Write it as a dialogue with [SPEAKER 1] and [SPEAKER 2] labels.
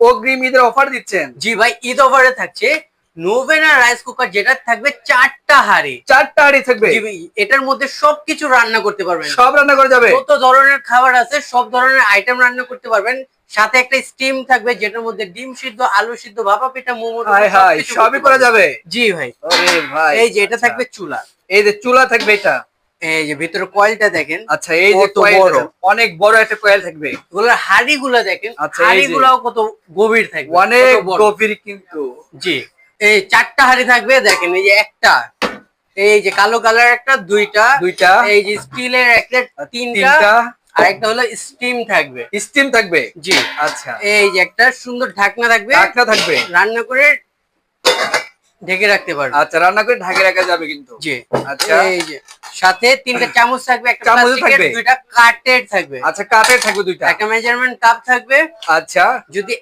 [SPEAKER 1] অগ্রিম ঈদের অফার দিচ্ছেন?
[SPEAKER 2] জি ভাই, ঈদ অফারে থাকছে নোভেনা রাইস কুকার, যেটা থাকবে 4টা হাঁড়ি।
[SPEAKER 1] 4টা হাঁড়ি থাকবে?
[SPEAKER 2] জি ভাই, এটার মধ্যে সবকিছু রান্না করতে পারবেন,
[SPEAKER 1] সব রান্না করা যাবে?
[SPEAKER 2] যত ধরনের খাবার আছে সব ধরনের আইটেম রান্না করতে পারবেন। সাথে একটা স্টিম থাকবে, যেটার মধ্যে ডিম সিদ্ধ, আলু সিদ্ধ, ভাপা পিঠা, মোমো
[SPEAKER 1] সবই করা যাবে?
[SPEAKER 2] জি ভাই।
[SPEAKER 1] আরে ভাই,
[SPEAKER 2] এই যে এটা
[SPEAKER 1] আচ্ছা।
[SPEAKER 2] থাকবে চুলা,
[SPEAKER 1] এই যে চুলা থাকবে এটা।
[SPEAKER 2] এই যে ভিতরে কয়েলটা দেখেন।
[SPEAKER 1] আচ্ছা, এই যে
[SPEAKER 2] কত
[SPEAKER 1] কয়েল,
[SPEAKER 2] বড়,
[SPEAKER 1] অনেক বড় একটা কয়েল থাকবে।
[SPEAKER 2] এগুলোর হাঁড়ি গুলা দেখেন,
[SPEAKER 1] আচ্ছা, এই
[SPEAKER 2] হাঁড়ি
[SPEAKER 1] যে
[SPEAKER 2] গুলাও কত গভীর থাকবে,
[SPEAKER 1] অনেক
[SPEAKER 2] কত বড়।
[SPEAKER 1] গভীর কিন্তু।
[SPEAKER 2] জি, এই 4টা হাঁড়ি থাকবে দেখেন, এই যে একটা, এই যে কালো কালার একটা, দুইটা, এই যে স্টিলের একটা, তিনটা, আর একটা হলো স্টিম থাকবে।
[SPEAKER 1] স্টিম থাকবে?
[SPEAKER 2] জি।
[SPEAKER 1] আচ্ছা,
[SPEAKER 2] এই যে একটা সুন্দর ঢাকনা থাকবে,
[SPEAKER 1] ঢাকনা থাকবে,
[SPEAKER 2] রান্না করে ঢেকে রাখতে পারবে।
[SPEAKER 1] আচ্ছা, রান্না করে ঢাকে রাখা যাবে কিন্তু।
[SPEAKER 2] জি।
[SPEAKER 1] আচ্ছা,
[SPEAKER 2] এই যে সাথে 3টা চামচ থাকবে, একটা
[SPEAKER 1] চামচ
[SPEAKER 2] প্লাস্টিকের,
[SPEAKER 1] থাকবে,
[SPEAKER 2] 2টা কাঠের থাকবে।
[SPEAKER 1] আচ্ছা, কাঠের থাকবে 2টা,
[SPEAKER 2] একটা মেজারমেন্ট কাপ থাকবে।
[SPEAKER 1] আচ্ছা।
[SPEAKER 2] যদি